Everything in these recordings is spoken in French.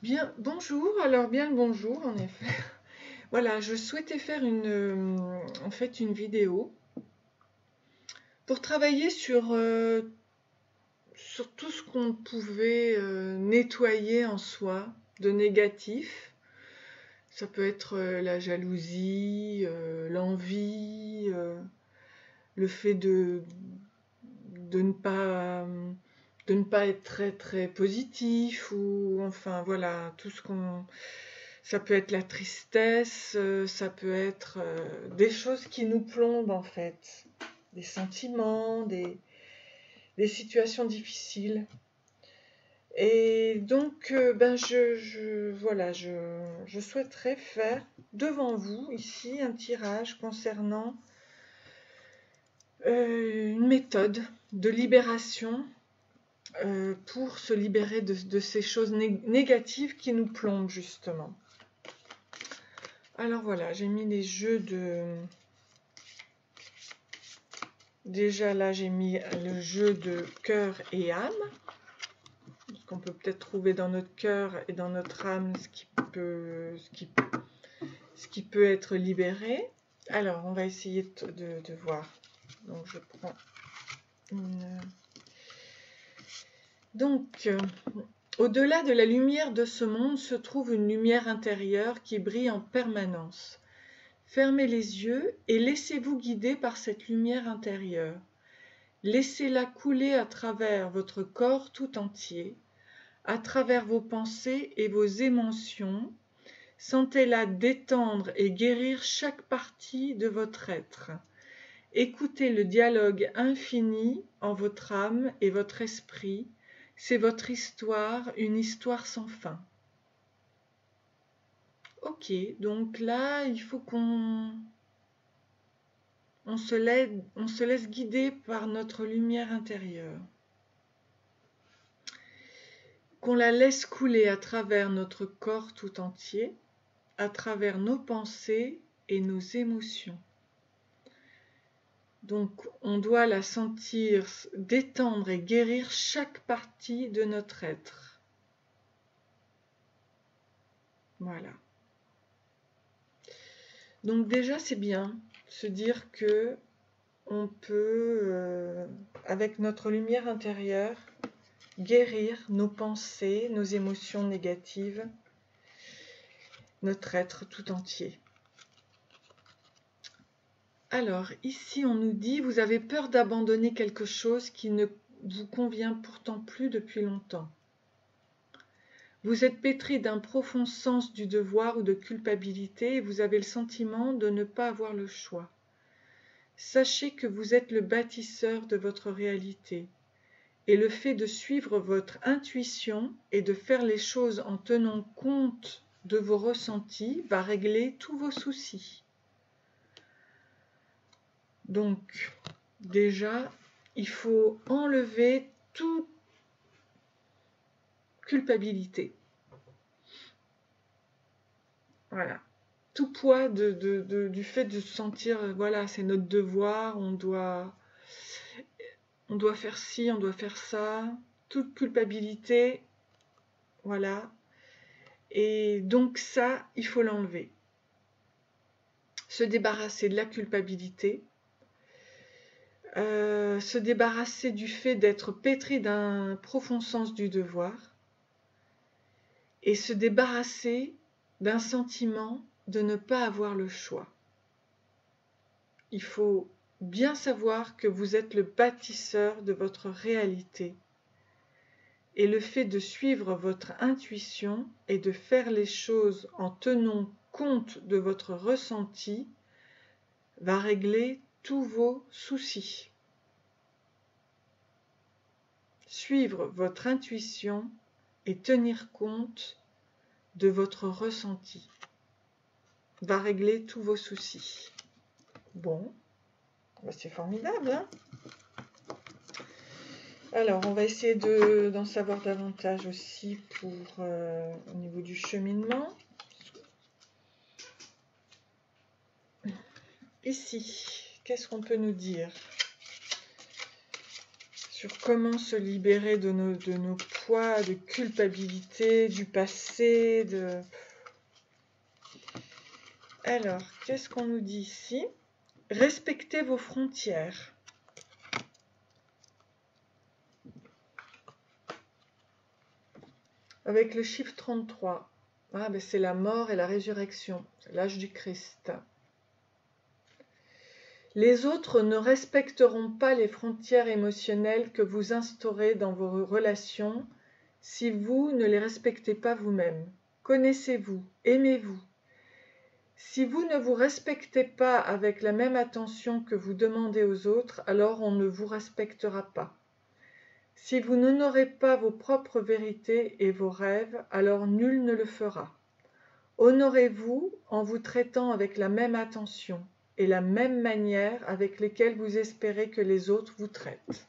Bien, bonjour, alors bien le bonjour en effet. Voilà, je souhaitais faire en fait une vidéo pour travailler sur tout ce qu'on pouvait nettoyer en soi de négatif. Ça peut être la jalousie, l'envie, le fait de ne pas, de ne pas être très très positif ou enfin voilà, tout ce qu'on ça peut être la tristesse, ça peut être des choses qui nous plombent en fait, des sentiments, des situations difficiles. Et donc, ben voilà, je souhaiterais faire devant vous ici un tirage concernant une méthode de libération pour se libérer de ces choses négatives qui nous plombent justement. Alors voilà, j'ai mis les jeux de... Déjà là, j'ai mis le jeu de cœur et âme. Qu'on peut peut-être trouver dans notre cœur et dans notre âme ce qui peut être libéré. Alors, on va essayer de voir. Donc, je prends une... Donc, au-delà de la lumière de ce monde se trouve une lumière intérieure qui brille en permanence. Fermez les yeux et laissez-vous guider par cette lumière intérieure. Laissez-la couler à travers votre corps tout entier, à travers vos pensées et vos émotions. Sentez-la détendre et guérir chaque partie de votre être. Écoutez le dialogue infini en votre âme et votre esprit. C'est votre histoire, une histoire sans fin. Ok, donc là, il faut on se laisse guider par notre lumière intérieure. Qu'on la laisse couler à travers notre corps tout entier, à travers nos pensées et nos émotions. Donc on doit la sentir détendre et guérir chaque partie de notre être. Voilà. Donc déjà c'est bien se dire que on peut, avec notre lumière intérieure, guérir nos pensées, nos émotions négatives, notre être tout entier. Alors, ici, on nous dit, vous avez peur d'abandonner quelque chose qui ne vous convient pourtant plus depuis longtemps. Vous êtes pétri d'un profond sens du devoir ou de culpabilité et vous avez le sentiment de ne pas avoir le choix. Sachez que vous êtes le bâtisseur de votre réalité et le fait de suivre votre intuition et de faire les choses en tenant compte de vos ressentis va régler tous vos soucis. Donc, déjà, il faut enlever toute culpabilité. Voilà. Tout poids du fait de se sentir, voilà, c'est notre devoir, on doit faire ci, on doit faire ça. Toute culpabilité, voilà. Et donc ça, il faut l'enlever. Se débarrasser de la culpabilité. Se débarrasser du fait d'être pétri d'un profond sens du devoir et se débarrasser d'un sentiment de ne pas avoir le choix. Il faut bien savoir que vous êtes le bâtisseur de votre réalité et le fait de suivre votre intuition et de faire les choses en tenant compte de votre ressenti va régler tous vos soucis. Suivre votre intuition et tenir compte de votre ressenti va régler tous vos soucis. Bon, c'est formidable, hein? Alors, on va essayer d'en savoir davantage aussi au niveau du cheminement. Ici, qu'est-ce qu'on peut nous dire sur comment se libérer de nos poids, de culpabilité, du passé. Alors, qu'est-ce qu'on nous dit ici? Respectez vos frontières. Avec le chiffre 33. Ah, ben c'est la mort et la résurrection, c'est l'âge du Christ. Les autres ne respecteront pas les frontières émotionnelles que vous instaurez dans vos relations si vous ne les respectez pas vous-même. Connaissez-vous, aimez-vous. Si vous ne vous respectez pas avec la même attention que vous demandez aux autres, alors on ne vous respectera pas. Si vous n'honorez pas vos propres vérités et vos rêves, alors nul ne le fera. Honorez-vous en vous traitant avec la même attention et la même manière avec lesquelles vous espérez que les autres vous traitent.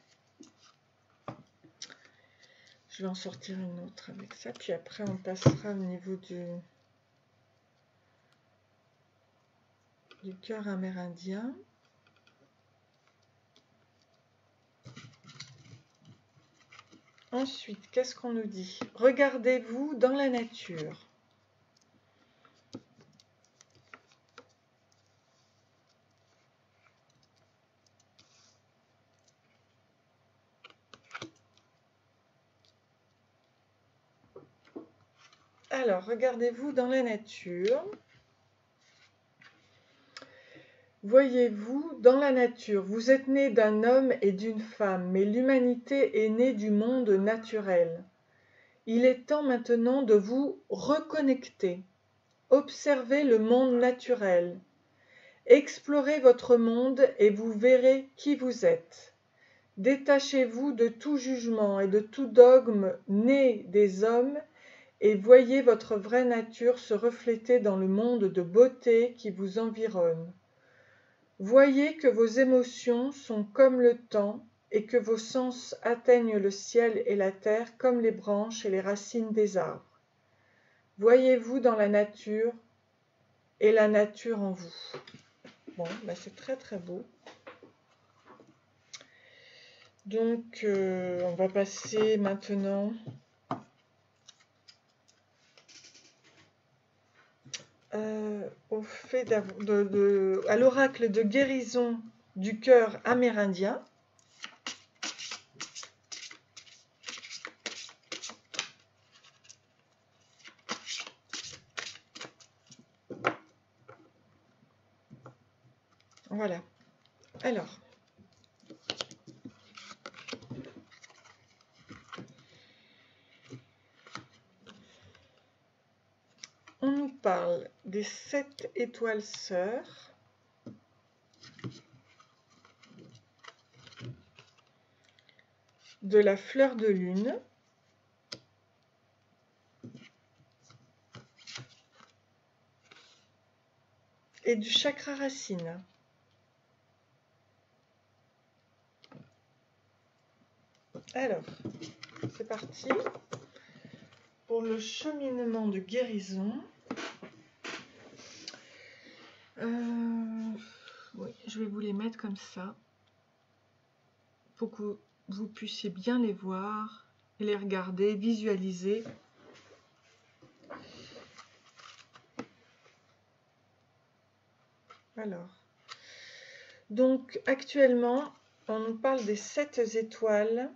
Je vais en sortir une autre avec ça, puis après on passera au niveau du cœur amérindien. Ensuite, qu'est-ce qu'on nous dit? Regardez-vous dans la nature. Alors, regardez-vous dans la nature. Voyez-vous dans la nature, vous êtes né d'un homme et d'une femme, mais l'humanité est née du monde naturel. Il est temps maintenant de vous reconnecter. Observez le monde naturel. Explorez votre monde et vous verrez qui vous êtes. Détachez-vous de tout jugement et de tout dogme né des hommes et voyez votre vraie nature se refléter dans le monde de beauté qui vous environne. Voyez que vos émotions sont comme le temps et que vos sens atteignent le ciel et la terre comme les branches et les racines des arbres. Voyez-vous dans la nature et la nature en vous. Bon, ben c'est très très beau. Donc, on va passer maintenant au fait à l'oracle de guérison du cœur amérindien. Voilà. Alors, on nous parle des 7 étoiles sœurs, de la fleur de lune, et du chakra racine. Alors, c'est parti pour le cheminement de guérison. Oui, je vais vous les mettre comme ça pour que vous puissiez bien les voir et les regarder, visualiser. Alors, donc actuellement, on nous parle des 7 étoiles.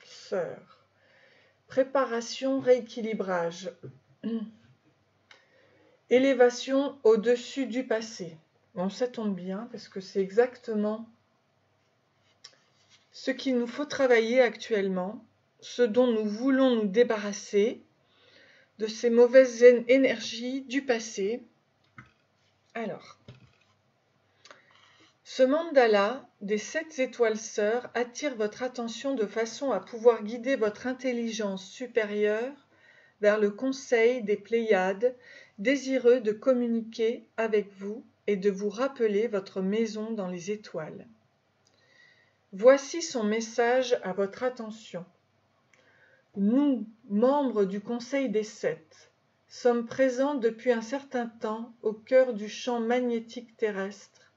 Sœurs. Préparation, rééquilibrage. Élévation au-dessus du passé. Bon, ça tombe bien parce que c'est exactement ce qu'il nous faut travailler actuellement, ce dont nous voulons nous débarrasser, de ces mauvaises énergies du passé. Alors, ce mandala des 7 étoiles sœurs attire votre attention de façon à pouvoir guider votre intelligence supérieure vers le conseil des Pléiades, désireux de communiquer avec vous et de vous rappeler votre maison dans les étoiles. Voici son message à votre attention. Nous, membres du Conseil des 7, sommes présents depuis un certain temps au cœur du champ magnétique terrestre,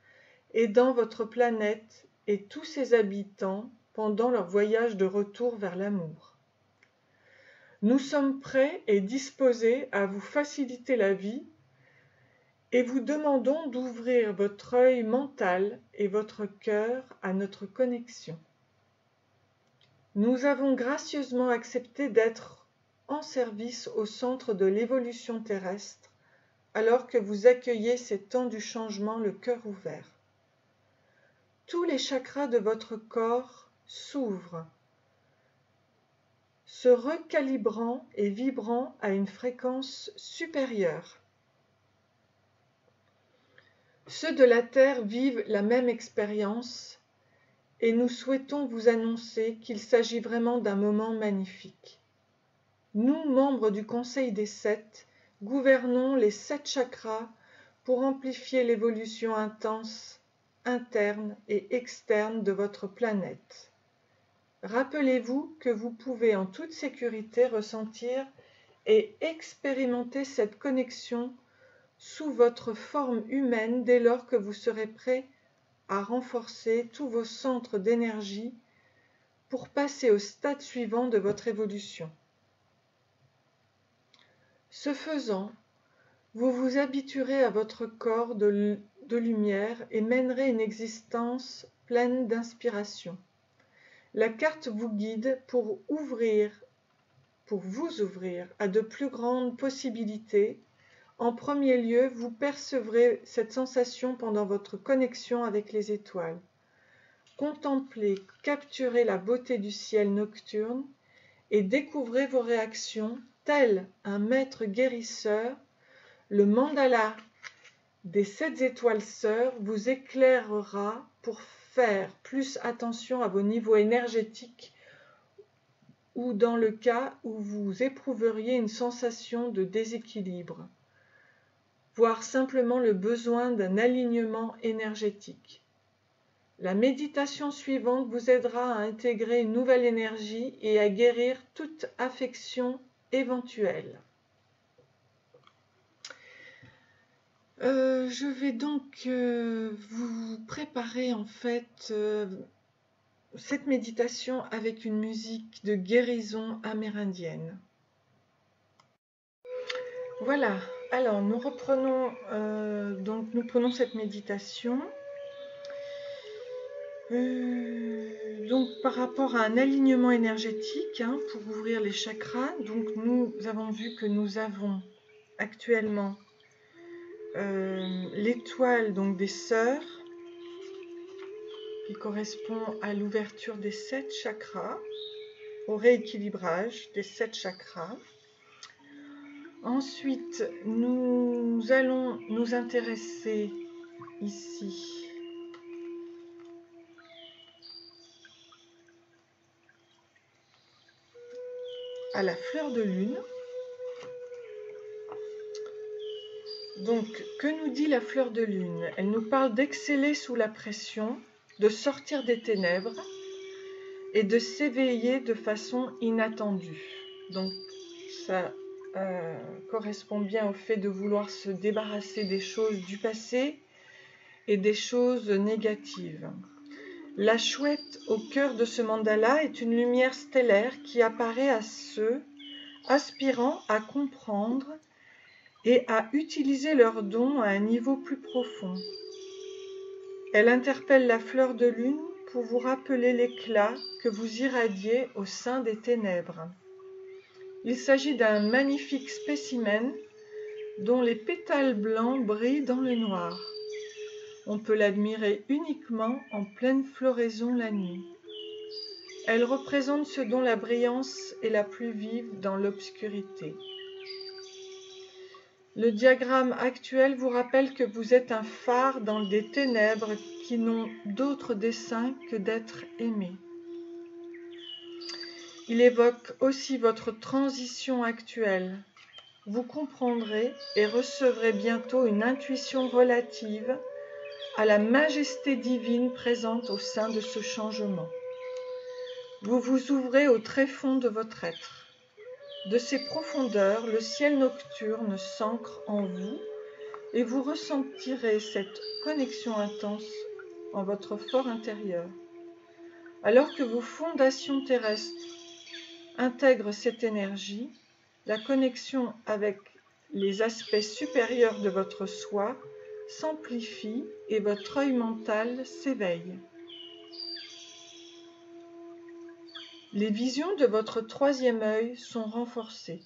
aidant votre planète et tous ses habitants pendant leur voyage de retour vers l'amour. Nous sommes prêts et disposés à vous faciliter la vie et vous demandons d'ouvrir votre œil mental et votre cœur à notre connexion. Nous avons gracieusement accepté d'être en service au centre de l'évolution terrestre, alors que vous accueillez ces temps du changement le cœur ouvert. Tous les chakras de votre corps s'ouvrent, se recalibrant et vibrant à une fréquence supérieure. Ceux de la Terre vivent la même expérience et nous souhaitons vous annoncer qu'il s'agit vraiment d'un moment magnifique. Nous, membres du Conseil des 7, gouvernons les 7 chakras pour amplifier l'évolution intense, interne et externe de votre planète. Rappelez-vous que vous pouvez en toute sécurité ressentir et expérimenter cette connexion sous votre forme humaine dès lors que vous serez prêt à renforcer tous vos centres d'énergie pour passer au stade suivant de votre évolution. Ce faisant, vous vous habituerez à votre corps de lumière et mènerez une existence pleine d'inspiration. La carte vous guide pour vous ouvrir à de plus grandes possibilités. En premier lieu, vous percevrez cette sensation pendant votre connexion avec les étoiles. Contemplez, capturez la beauté du ciel nocturne et découvrez vos réactions, tel un maître guérisseur. Le mandala des 7 étoiles sœurs vous éclairera pour faire plus attention à vos niveaux énergétiques ou dans le cas où vous éprouveriez une sensation de déséquilibre, voire simplement le besoin d'un alignement énergétique. La méditation suivante vous aidera à intégrer une nouvelle énergie et à guérir toute affection éventuelle. Je vais donc vous préparer en fait cette méditation avec une musique de guérison amérindienne. Voilà, alors nous reprenons, nous prenons cette méditation. Donc par rapport à un alignement énergétique, pour ouvrir les chakras, donc nous avons vu que nous avons actuellement l'étoile donc des sœurs qui correspond à l'ouverture des 7 chakras, au rééquilibrage des 7 chakras. Ensuite, nous allons nous intéresser ici à la fleur de lune. Donc, que nous dit la fleur de lune? Elle nous parle d'exceller sous la pression, de sortir des ténèbres et de s'éveiller de façon inattendue. Donc, ça correspond bien au fait de vouloir se débarrasser des choses du passé et des choses négatives. La chouette au cœur de ce mandala est une lumière stellaire qui apparaît à ceux aspirant à comprendre et à utiliser leurs dons à un niveau plus profond. Elle interpelle la fleur de lune pour vous rappeler l'éclat que vous irradiez au sein des ténèbres. Il s'agit d'un magnifique spécimen dont les pétales blancs brillent dans le noir. On peut l'admirer uniquement en pleine floraison la nuit. Elle représente ce dont la brillance est la plus vive dans l'obscurité. Le diagramme actuel vous rappelle que vous êtes un phare dans des ténèbres qui n'ont d'autre dessein que d'être aimés. Il évoque aussi votre transition actuelle. Vous comprendrez et recevrez bientôt une intuition relative à la majesté divine présente au sein de ce changement. Vous vous ouvrez au tréfonds de votre être. De ces profondeurs, le ciel nocturne s'ancre en vous et vous ressentirez cette connexion intense en votre fort intérieur. Alors que vos fondations terrestres intègrent cette énergie, la connexion avec les aspects supérieurs de votre soi s'amplifie et votre œil mental s'éveille. Les visions de votre troisième œil sont renforcées.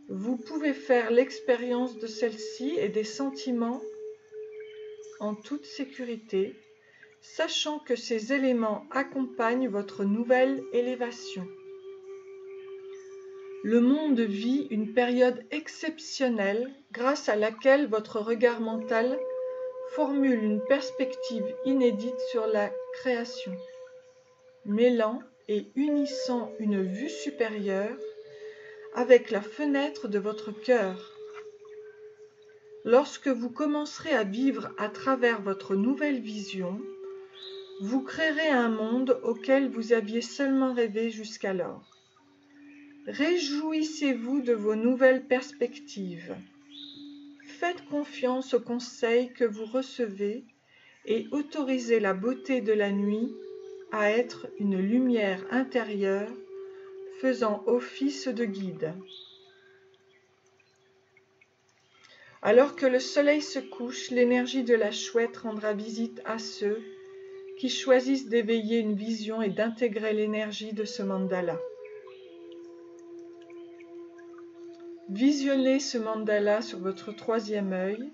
Vous pouvez faire l'expérience de celle-ci et des sentiments en toute sécurité, sachant que ces éléments accompagnent votre nouvelle élévation. Le monde vit une période exceptionnelle grâce à laquelle votre regard mental formule une perspective inédite sur la création, mêlant et unissant une vue supérieure avec la fenêtre de votre cœur. Lorsque vous commencerez à vivre à travers votre nouvelle vision, vous créerez un monde auquel vous aviez seulement rêvé jusqu'alors. Réjouissez-vous de vos nouvelles perspectives. Faites confiance aux conseils que vous recevez et autorisez la beauté de la nuit à être une lumière intérieure faisant office de guide. Alors que le soleil se couche, l'énergie de la chouette rendra visite à ceux qui choisissent d'éveiller une vision et d'intégrer l'énergie de ce mandala. Visionnez ce mandala sur votre troisième œil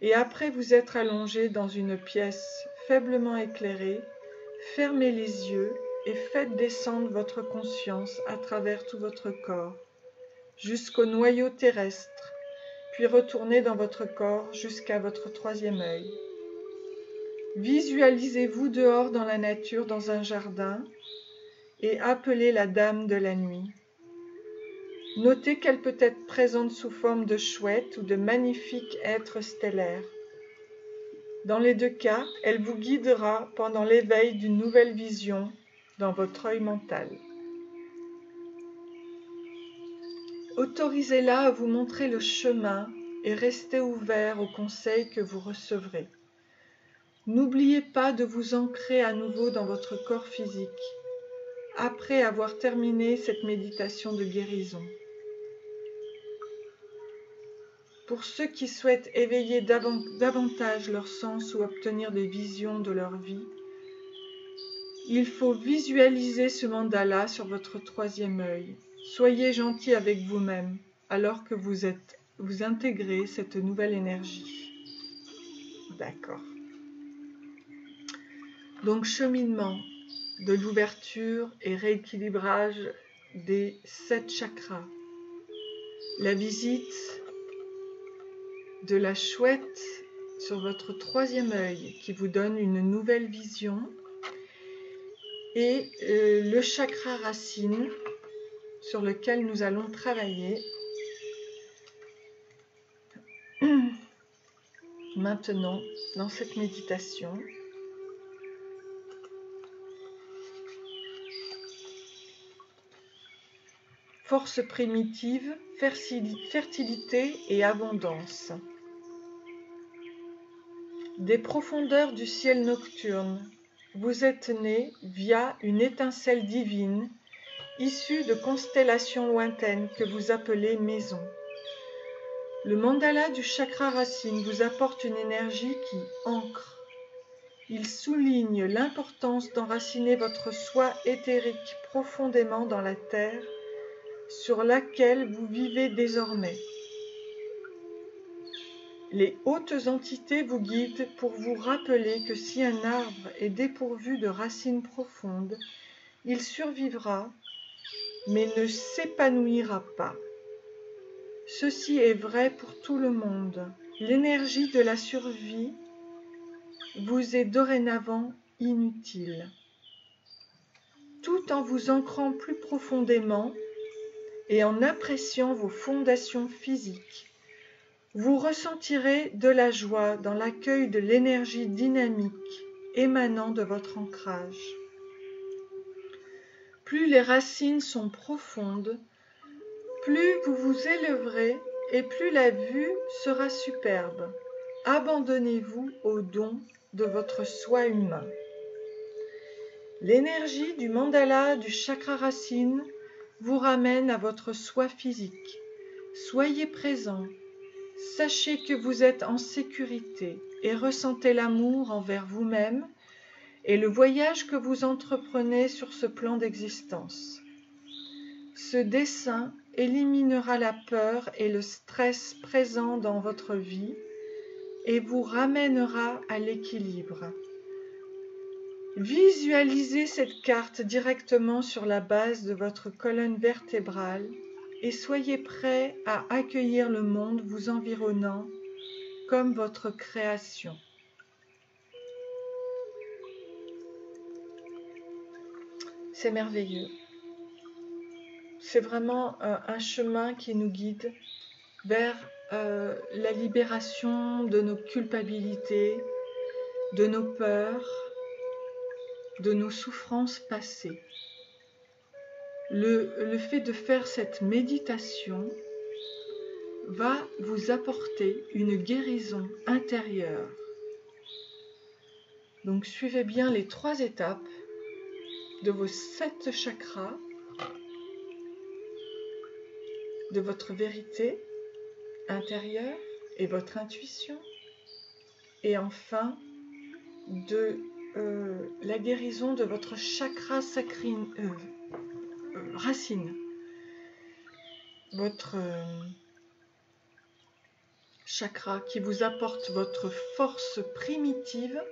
et après vous être allongé dans une pièce faiblement éclairée, fermez les yeux et faites descendre votre conscience à travers tout votre corps, jusqu'au noyau terrestre, puis retournez dans votre corps jusqu'à votre troisième œil. Visualisez-vous dehors dans la nature, dans un jardin, et appelez la Dame de la Nuit. Notez qu'elle peut être présente sous forme de chouette ou de magnifiques êtres stellaires. Dans les deux cas, elle vous guidera pendant l'éveil d'une nouvelle vision dans votre œil mental. Autorisez-la à vous montrer le chemin et restez ouvert aux conseils que vous recevrez. N'oubliez pas de vous ancrer à nouveau dans votre corps physique, après avoir terminé cette méditation de guérison. Pour ceux qui souhaitent éveiller davantage leur sens ou obtenir des visions de leur vie, il faut visualiser ce mandala sur votre troisième œil. Soyez gentil avec vous-même alors que vous intégrez cette nouvelle énergie. D'accord. Donc, cheminement de l'ouverture et rééquilibrage des 7 chakras. La visite de la chouette sur votre troisième œil qui vous donne une nouvelle vision et le chakra racine sur lequel nous allons travailler maintenant dans cette méditation. Force primitive, fertilité et abondance. Des profondeurs du ciel nocturne, vous êtes né via une étincelle divine issue de constellations lointaines que vous appelez maison. Le mandala du chakra racine vous apporte une énergie qui ancre. Il souligne l'importance d'enraciner votre soi éthérique profondément dans la terre sur laquelle vous vivez désormais. Les hautes entités vous guident pour vous rappeler que si un arbre est dépourvu de racines profondes, il survivra, mais ne s'épanouira pas. Ceci est vrai pour tout le monde. L'énergie de la survie vous est dorénavant inutile. Tout en vous ancrant plus profondément et en appréciant vos fondations physiques, vous ressentirez de la joie dans l'accueil de l'énergie dynamique émanant de votre ancrage. Plus les racines sont profondes, Plus vous vous élèverez et plus la vue sera superbe. Abandonnez-vous au don de votre soi humain. L'énergie du mandala du chakra racine vous ramène à votre soi physique. Soyez présent. Sachez que vous êtes en sécurité et ressentez l'amour envers vous-même et le voyage que vous entreprenez sur ce plan d'existence. Ce dessin éliminera la peur et le stress présents dans votre vie et vous ramènera à l'équilibre. Visualisez cette carte directement sur la base de votre colonne vertébrale et soyez prêt à accueillir le monde vous environnant comme votre création. C'est merveilleux. C'est vraiment un chemin qui nous guide vers la libération de nos culpabilités, de nos peurs, de nos souffrances passées. Le fait de faire cette méditation va vous apporter une guérison intérieure. Donc suivez bien les 3 étapes de vos 7 chakras, de votre vérité intérieure et votre intuition, et enfin de la guérison de votre chakra racine, votre chakra qui vous apporte votre force primitive,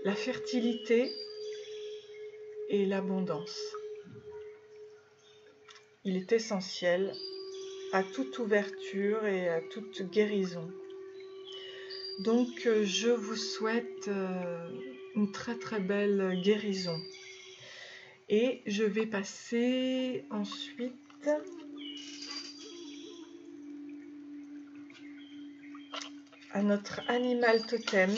la fertilité et l'abondance. Il est essentiel à toute ouverture et à toute guérison. Donc je vous souhaite une très très belle guérison. Et je vais passer ensuite à notre animal totem.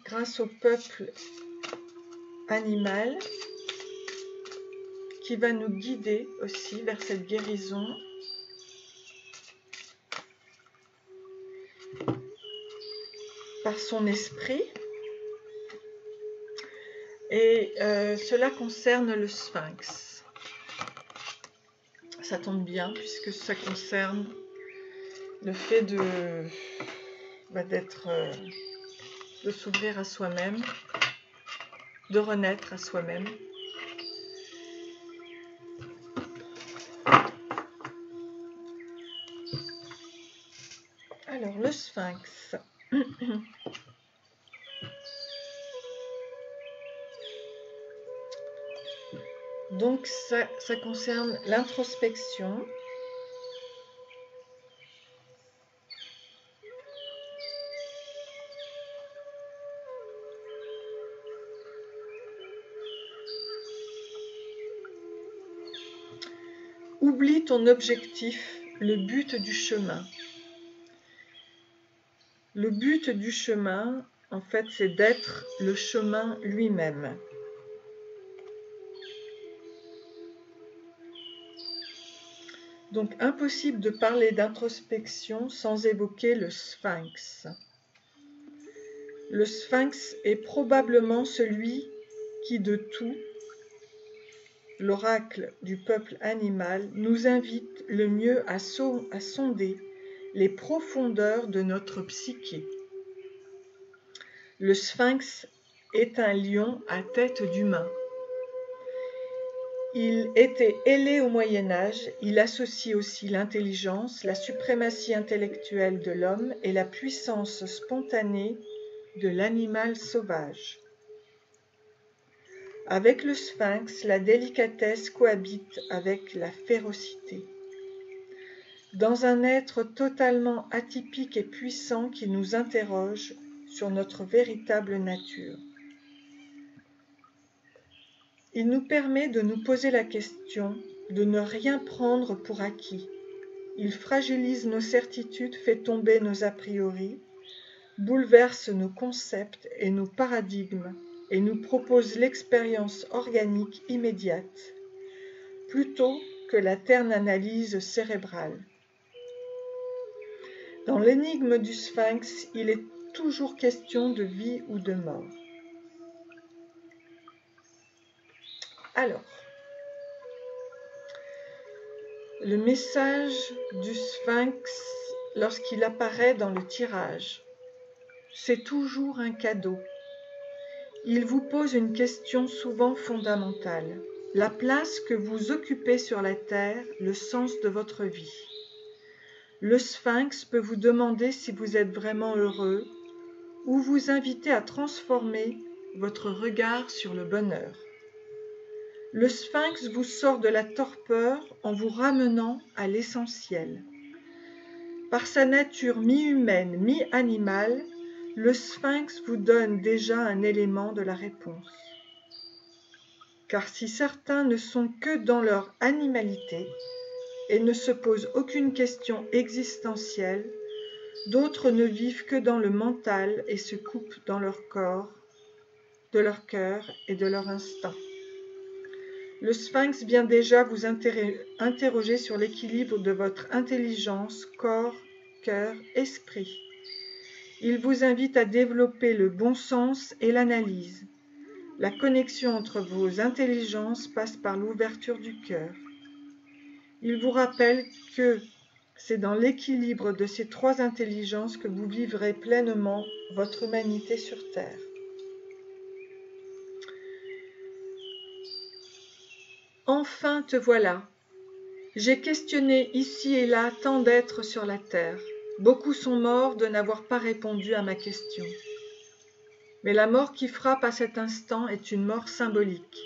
Grâce au peuple animal qui va nous guider aussi vers cette guérison. Par son esprit. Et cela concerne le sphinx. Ça tombe bien puisque ça concerne le fait de s'ouvrir à soi-même, de renaître à soi-même. Alors, le sphinx. Donc, ça concerne l'introspection. Oublie ton objectif, le but du chemin. Le but du chemin, en fait, c'est d'être le chemin lui-même. Donc, impossible de parler d'introspection sans évoquer le sphinx. Le sphinx est probablement celui qui, de tout, l'oracle du peuple animal, nous invite le mieux à sonder les profondeurs de notre psyché. Le sphinx est un lion à tête d'humain. Il était ailé au Moyen-Âge, il associe aussi l'intelligence, la suprématie intellectuelle de l'homme et la puissance spontanée de l'animal sauvage. Avec le sphinx, la délicatesse cohabite avec la férocité. Dans un être totalement atypique et puissant qui nous interroge sur notre véritable nature. Il nous permet de nous poser la question de ne rien prendre pour acquis. Il fragilise nos certitudes, fait tomber nos a priori, bouleverse nos concepts et nos paradigmes et nous propose l'expérience organique immédiate, plutôt que la terne analyse cérébrale. Dans l'énigme du sphinx, il est toujours question de vie ou de mort. Alors, le message du sphinx lorsqu'il apparaît dans le tirage, c'est toujours un cadeau. Il vous pose une question souvent fondamentale. La place que vous occupez sur la terre, le sens de votre vie. Le sphinx peut vous demander si vous êtes vraiment heureux ou vous inviter à transformer votre regard sur le bonheur. Le sphinx vous sort de la torpeur en vous ramenant à l'essentiel. Par sa nature mi-humaine, mi-animale, le sphinx vous donne déjà un élément de la réponse. Car si certains ne sont que dans leur animalité et ne se posent aucune question existentielle, d'autres ne vivent que dans le mental et se coupent dans leur corps, de leur cœur et de leur instinct. Le sphinx vient déjà vous interroger sur l'équilibre de votre intelligence, corps, cœur, esprit. Il vous invite à développer le bon sens et l'analyse. La connexion entre vos intelligences passe par l'ouverture du cœur. Il vous rappelle que c'est dans l'équilibre de ces trois intelligences que vous vivrez pleinement votre humanité sur Terre. Enfin te voilà. J'ai questionné ici et là tant d'êtres sur la Terre. Beaucoup sont morts de n'avoir pas répondu à ma question. Mais la mort qui frappe à cet instant est une mort symbolique.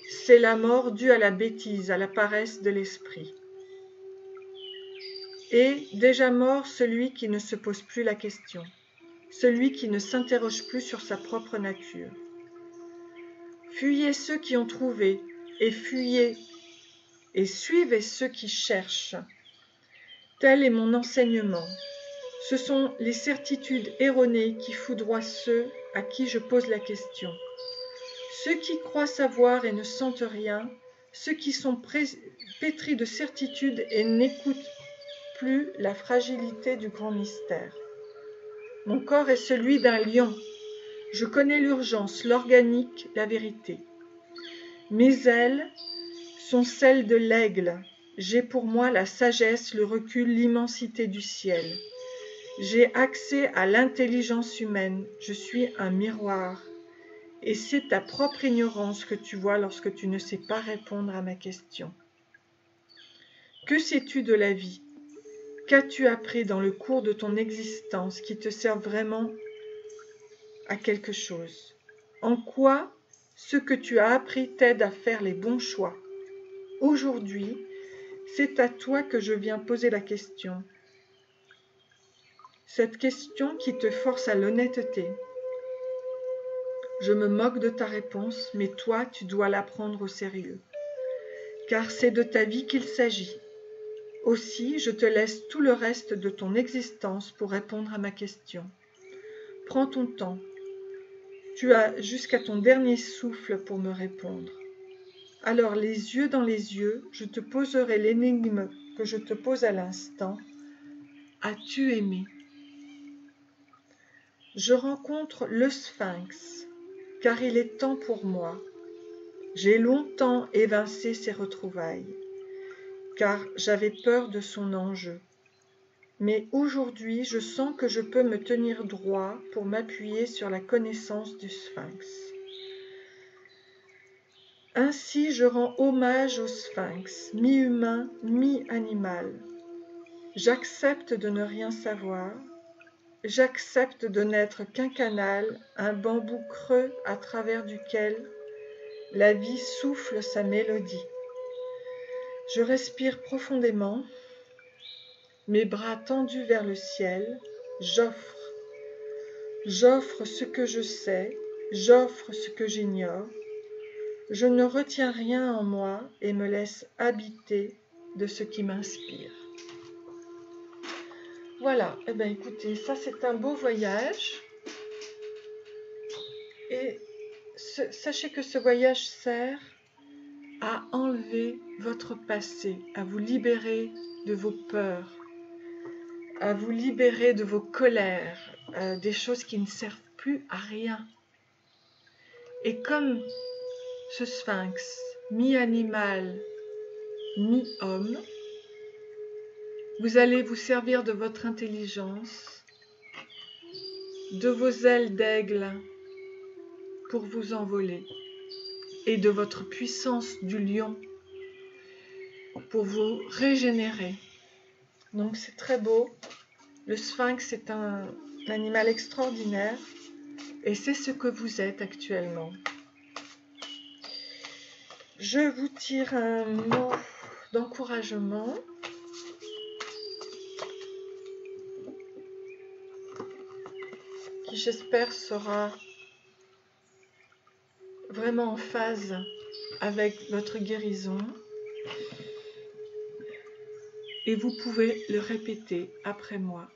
C'est la mort due à la bêtise, à la paresse de l'esprit. Et déjà mort celui qui ne se pose plus la question, celui qui ne s'interroge plus sur sa propre nature. Fuyez ceux qui ont trouvé, et fuyez et suivez ceux qui cherchent. Tel est mon enseignement. Ce sont les certitudes erronées qui foudroient ceux à qui je pose la question. Ceux qui croient savoir et ne sentent rien, ceux qui sont pétris de certitude et n'écoutent plus la fragilité du grand mystère. Mon corps est celui d'un lion. Je connais l'urgence, l'organique, la vérité. Mes ailes sont celles de l'aigle. J'ai pour moi la sagesse, le recul, l'immensité du ciel. J'ai accès à l'intelligence humaine. Je suis un miroir. Et c'est ta propre ignorance que tu vois lorsque tu ne sais pas répondre à ma question. Que sais-tu de la vie ? Qu'as-tu appris dans le cours de ton existence qui te sert vraiment à quelque chose ? En quoi ce que tu as appris t'aide à faire les bons choix ? Aujourd'hui, c'est à toi que je viens poser la question. Cette question qui te force à l'honnêteté. Je me moque de ta réponse, mais toi, tu dois la prendre au sérieux. Car c'est de ta vie qu'il s'agit. Aussi, je te laisse tout le reste de ton existence pour répondre à ma question. Prends ton temps. Tu as jusqu'à ton dernier souffle pour me répondre. Alors, les yeux dans les yeux, je te poserai l'énigme que je te pose à l'instant. As-tu aimé ? Je rencontre le sphinx, car il est temps pour moi. J'ai longtemps évincé ses retrouvailles, car j'avais peur de son enjeu. Mais aujourd'hui, je sens que je peux me tenir droit pour m'appuyer sur la connaissance du sphinx. Ainsi, je rends hommage au sphinx, mi-humain, mi-animal. J'accepte de ne rien savoir. J'accepte de n'être qu'un canal, un bambou creux à travers duquel la vie souffle sa mélodie. Je respire profondément, mes bras tendus vers le ciel, j'offre ce que je sais, j'offre ce que j'ignore. Je ne retiens rien en moi et me laisse habiter de ce qui m'inspire. Voilà, eh bien écoutez, ça c'est un beau voyage. Et sachez que ce voyage sert à enlever votre passé, à vous libérer de vos peurs, à vous libérer de vos colères, des choses qui ne servent plus à rien. Et comme ce sphinx, mi-animal, mi-homme, vous allez vous servir de votre intelligence, de vos ailes d'aigle pour vous envoler et de votre puissance du lion pour vous régénérer. Donc c'est très beau. Le sphinx est un animal extraordinaire et c'est ce que vous êtes actuellement. Je vous tire un mot d'encouragement. Qui j'espère sera vraiment en phase avec votre guérison. Et vous pouvez le répéter après moi.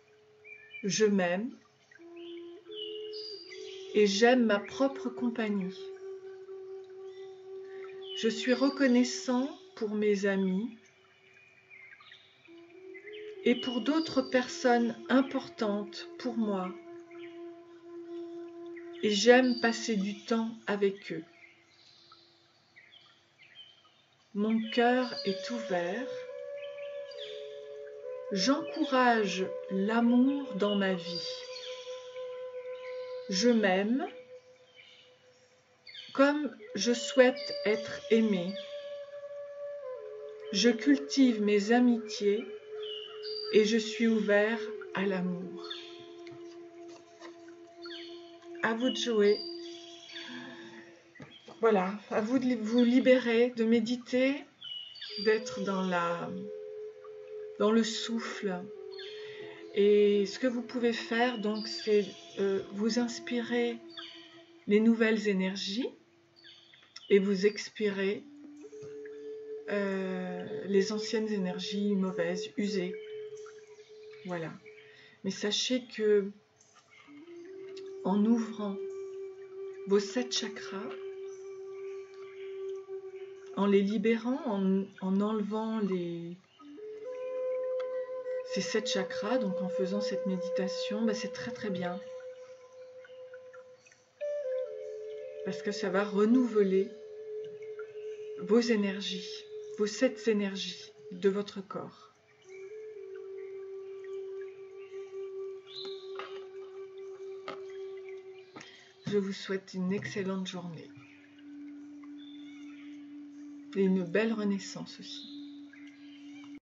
Je m'aime et j'aime ma propre compagnie. Je suis reconnaissant pour mes amis et pour d'autres personnes importantes pour moi. Et j'aime passer du temps avec eux. Mon cœur est ouvert. J'encourage l'amour dans ma vie. Je m'aime comme je souhaite être aimée. Je cultive mes amitiés et je suis ouvert à l'amour. À vous de jouer. Voilà, à vous de vous libérer, de méditer, d'être dans le souffle. Et ce que vous pouvez faire, donc, c'est vous inspirer les nouvelles énergies et vous expirer les anciennes énergies mauvaises, usées. Voilà. Mais sachez que en ouvrant vos 7 chakras, en les libérant, en enlevant ces 7 chakras, donc en faisant cette méditation, c'est très très bien. Parce que ça va renouveler vos énergies, vos 7 énergies de votre corps. Je vous souhaite une excellente journée et une belle renaissance aussi.